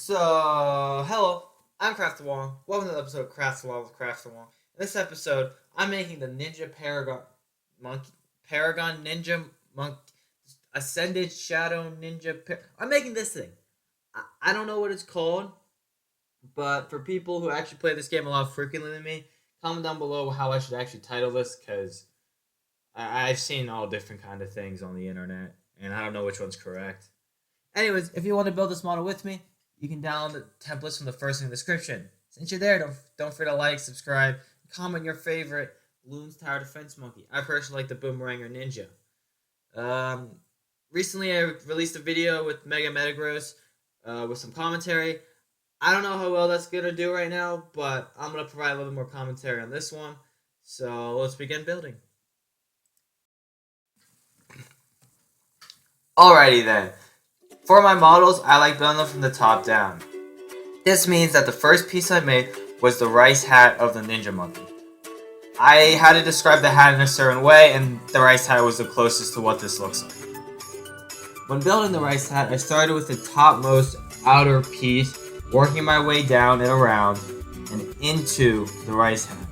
Hello, I'm Crafter Wong. Welcome to the episode of Crafter Wong with Crafter Wong. In this episode, I'm making the Ninja Paragon Ninja Monk Ascended Shadow Ninja I'm making this thing. I don't know what it's called, but for people who actually play this game a lot frequently than me, comment down below how I should actually title this, because I've seen all different kind of things on the internet, and I don't know which one's correct. Anyways, if you want to build this model with me, you can download the templates from the first link in the description. Since you're there, don't forget to like, subscribe, comment your favorite Loon's Tower Defense Monkey. I personally like the Boomeranger Ninja. Recently I released a video with Mega Metagross with some commentary. I don't know how well that's going to do right now, but I'm going to provide a little bit more commentary on this one. So let's begin building. Alrighty then. For my models, I like building them from the top down. This means that the first piece I made was the rice hat of the Ninja Monkey. I had to describe the hat in a certain way, and the rice hat was the closest to what this looks like. When building the rice hat, I started with the topmost outer piece, working my way down and around and into the rice hat.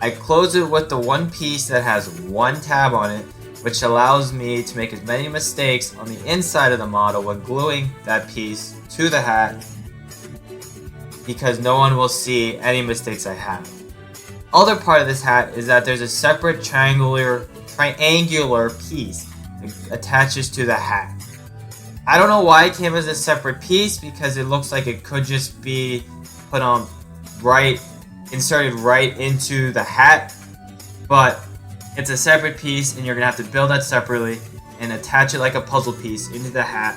I close it with the one piece that has one tab on it, which allows me to make as many mistakes on the inside of the model when gluing that piece to the hat, because no one will see any mistakes I have. Other part of this hat is that there's a separate triangular piece that attaches to the hat. I don't know why it came as a separate piece, because it looks like it could just be put on inserted right into the hat, but it's a separate piece, and you're going to have to build that separately and attach it like a puzzle piece into the hat.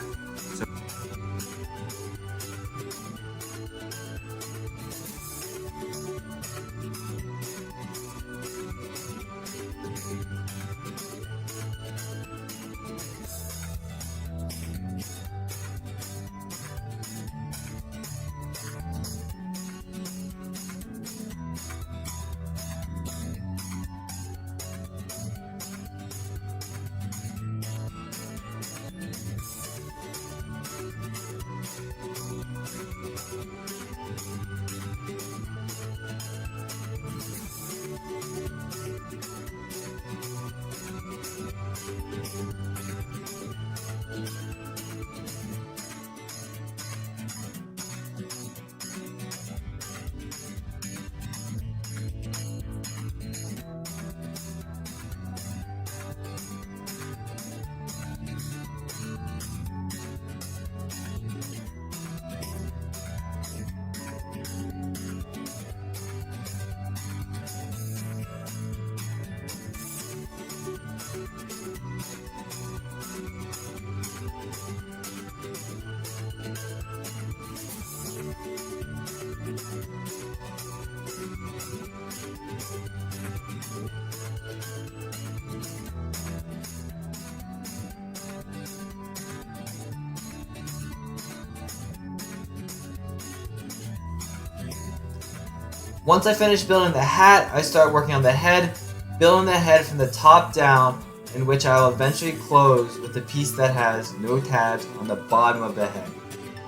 Once I finish building the hat, I start working on the head, building the head from the top down, in which I will eventually close with a piece that has no tabs on the bottom of the head.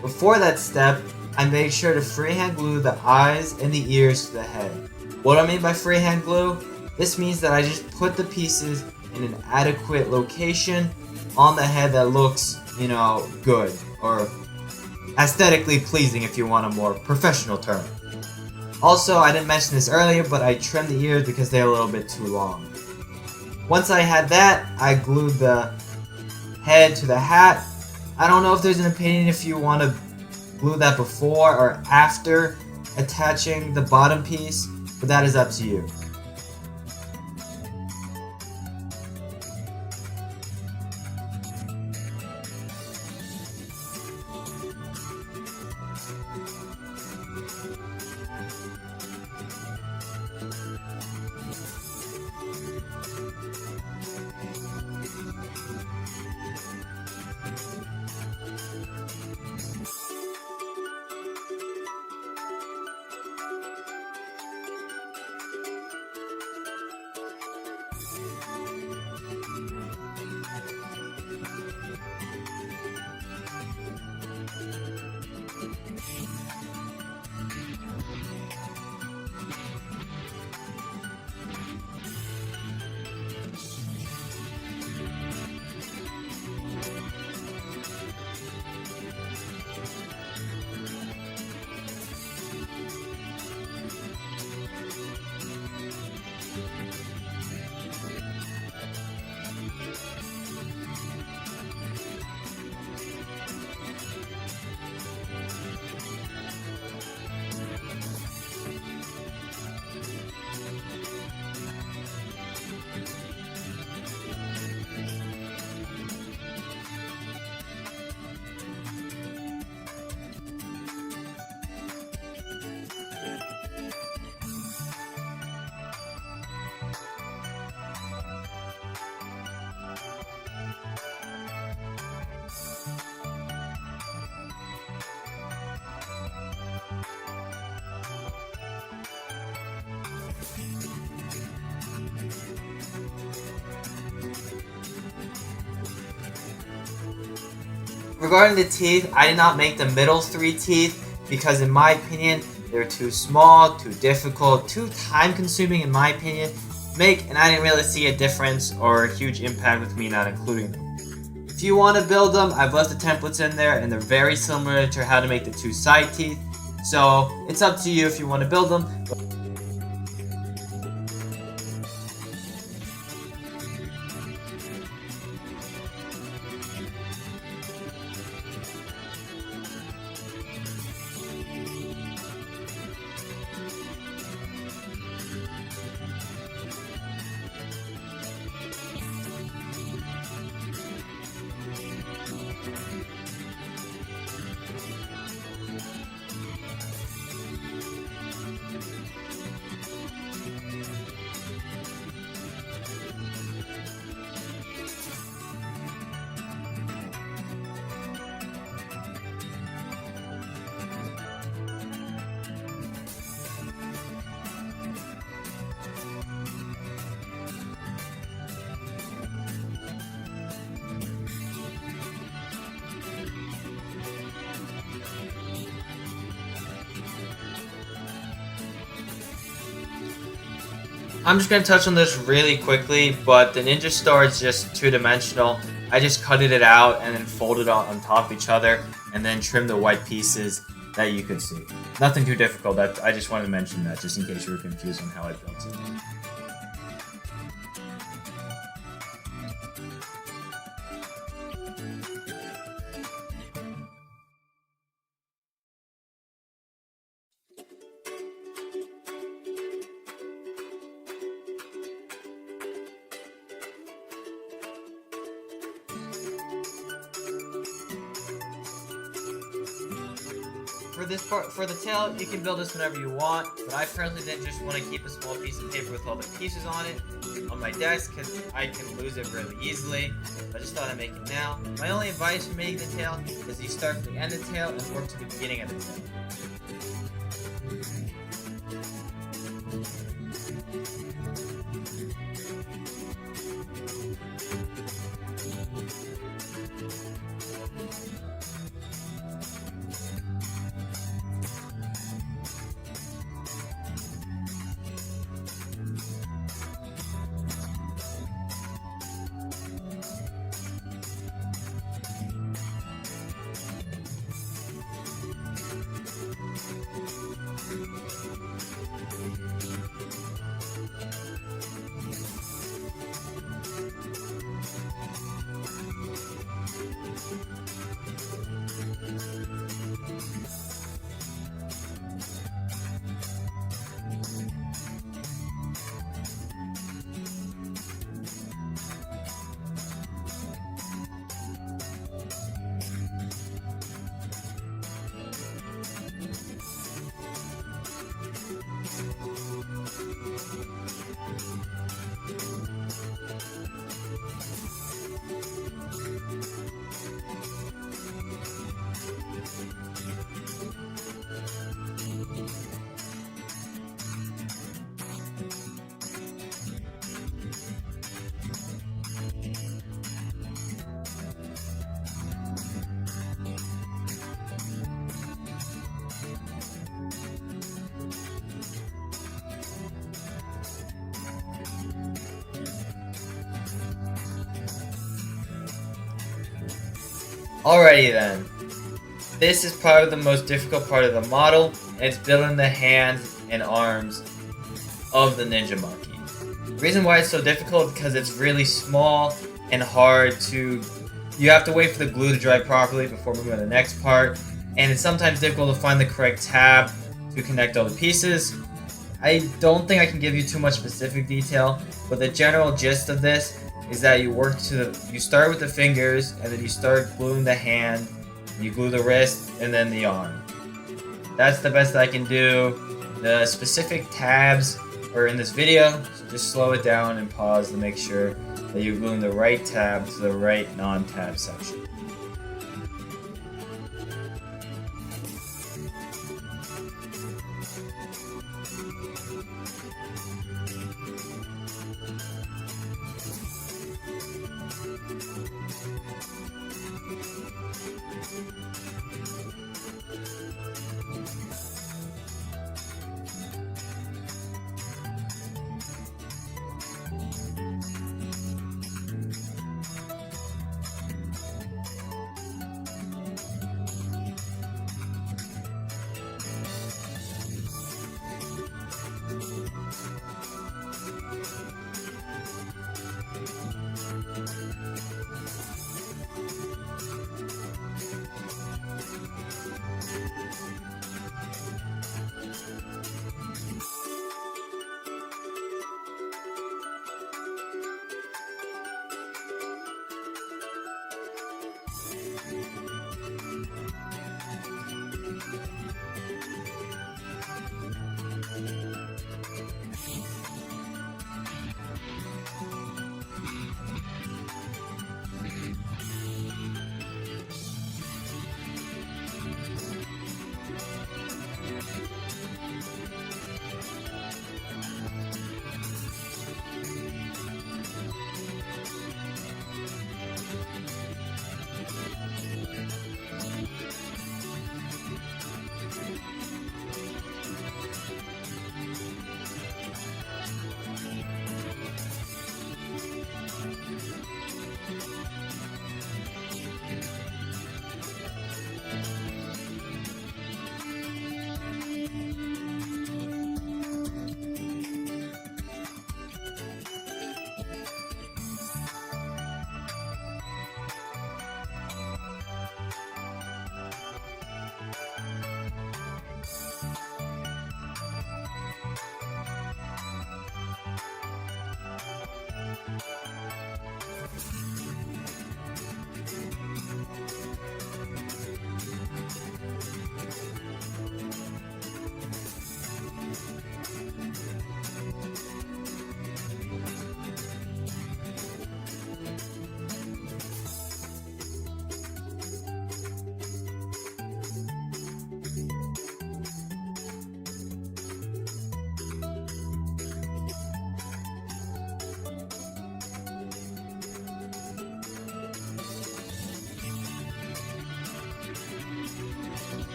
Before that step, I make sure to freehand glue the eyes and the ears to the head. What do I mean by freehand glue? This means that I just put the pieces in an adequate location on the head that looks, good, or aesthetically pleasing if you want a more professional term. Also, I didn't mention this earlier, but I trimmed the ears because they're a little bit too long. Once I had that, I glued the head to the hat. I don't know if there's an opinion if you want to glue that before or after attaching the bottom piece, but that is up to you. Regarding the teeth, I did not make the middle 3 teeth because in my opinion, they're too small, too difficult, too time consuming in my opinion to make, and I didn't really see a difference or a huge impact with me not including them. If you want to build them, I've left the templates in there and they're very similar to how to make the 2 side teeth. So it's up to you if you want to build them. I'm just going to touch on this really quickly, but the Ninja Star is just 2-dimensional. I just cutted it out and then folded it on top of each other and then trimmed the white pieces that you could see. Nothing too difficult. I just wanted to mention that just in case you were confused on how I built it. For the tail, you can build this whenever you want, but I personally didn't just want to keep a small piece of paper with all the pieces on it on my desk because I can lose it really easily. I just thought I'd make it now. My only advice for making the tail is you start from the end of the tail and work to the beginning of the tail. Alrighty then. This is probably the most difficult part of the model, and it's building the hands and arms of the Ninja Monkey. The reason why it's so difficult is because it's really small and hard to... You have to wait for the glue to dry properly before moving on to the next part, and it's sometimes difficult to find the correct tab to connect all the pieces. I don't think I can give you too much specific detail, but the general gist of this is that you start with the fingers, and then you start gluing the hand, you glue the wrist, and then the arm. That's the best I can do. The specific tabs are in this video, so just slow it down and pause to make sure that you're gluing the right tab to the right non-tab section.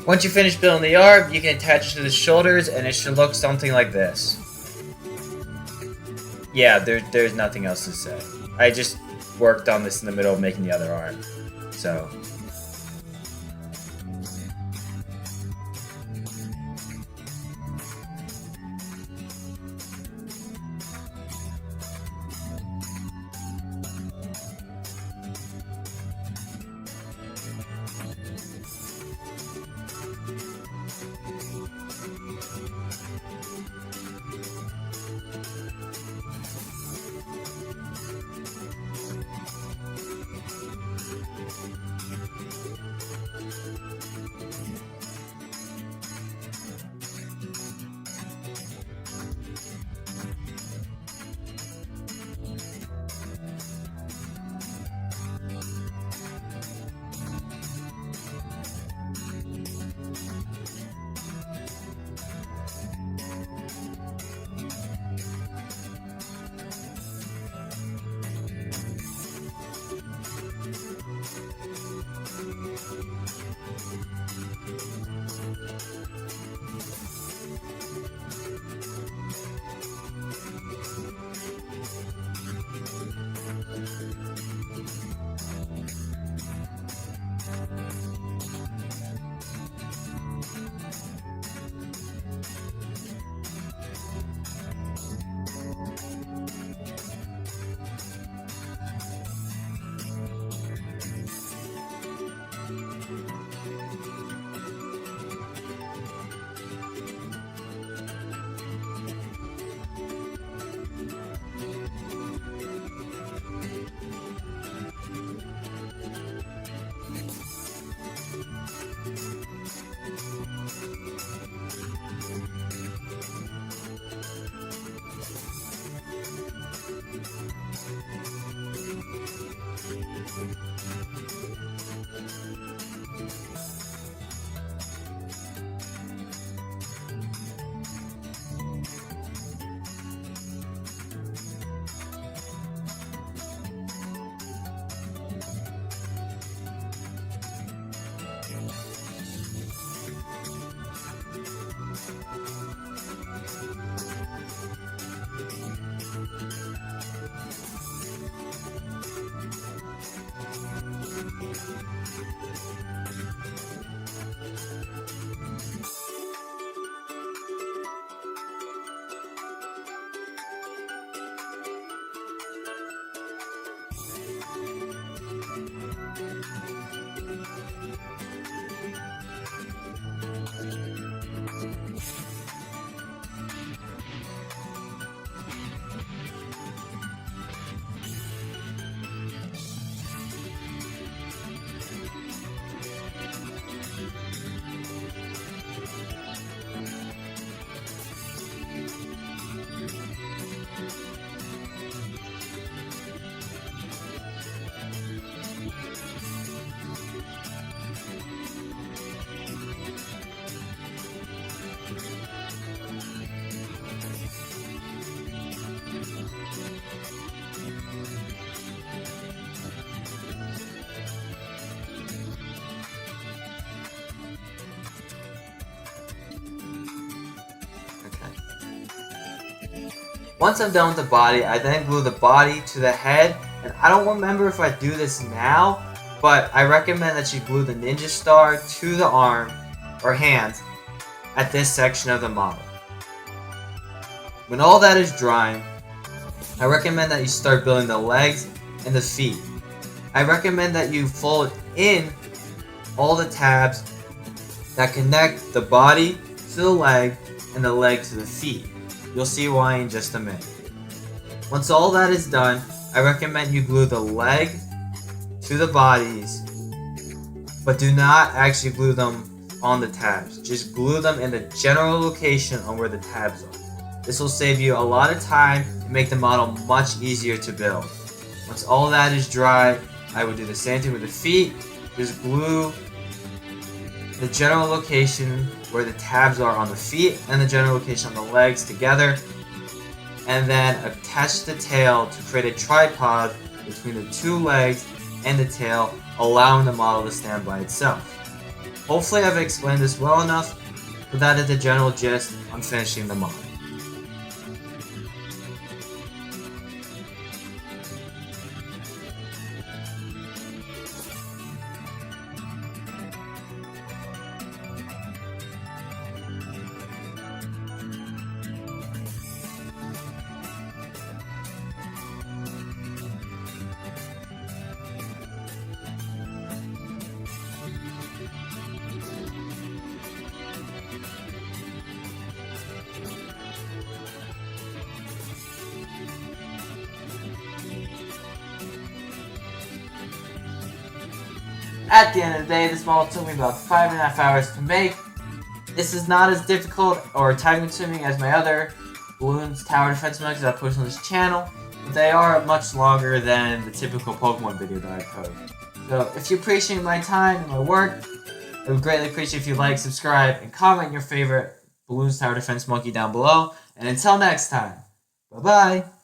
Once you finish building the arm, you can attach it to the shoulders and it should look something like this. Yeah, there's nothing else to say. I just worked on this in the middle of making the other arm. So... Once I'm done with the body, I then glue the body to the head, and I don't remember if I do this now, but I recommend that you glue the ninja star to the arm or hands at this section of the model. When all that is drying, I recommend that you start building the legs and the feet. I recommend that you fold in all the tabs that connect the body to the leg and the leg to the feet. You'll see why in just a minute. Once all that is done, I recommend you glue the leg to the bodies, but do not actually glue them on the tabs. Just glue them in the general location on where the tabs are. This will save you a lot of time and make the model much easier to build. Once all that is dry, I would do the same thing with the feet. Just glue the general location where the tabs are on the feet and the general location on the legs together, and then attach the tail to create a tripod between the two legs and the tail, allowing the model to stand by itself. Hopefully I've explained this well enough, but that is the general gist on finishing the mod. At the end of the day, this model took me about 5.5 hours to make. This is not as difficult or time consuming as my other balloons tower defense monkeys I post on this channel, but they are much longer than the typical Pokemon video that I post. So if you appreciate my time and my work, I would greatly appreciate if you like, subscribe, and comment your favorite balloons tower defense monkey down below. And until next time, bye bye!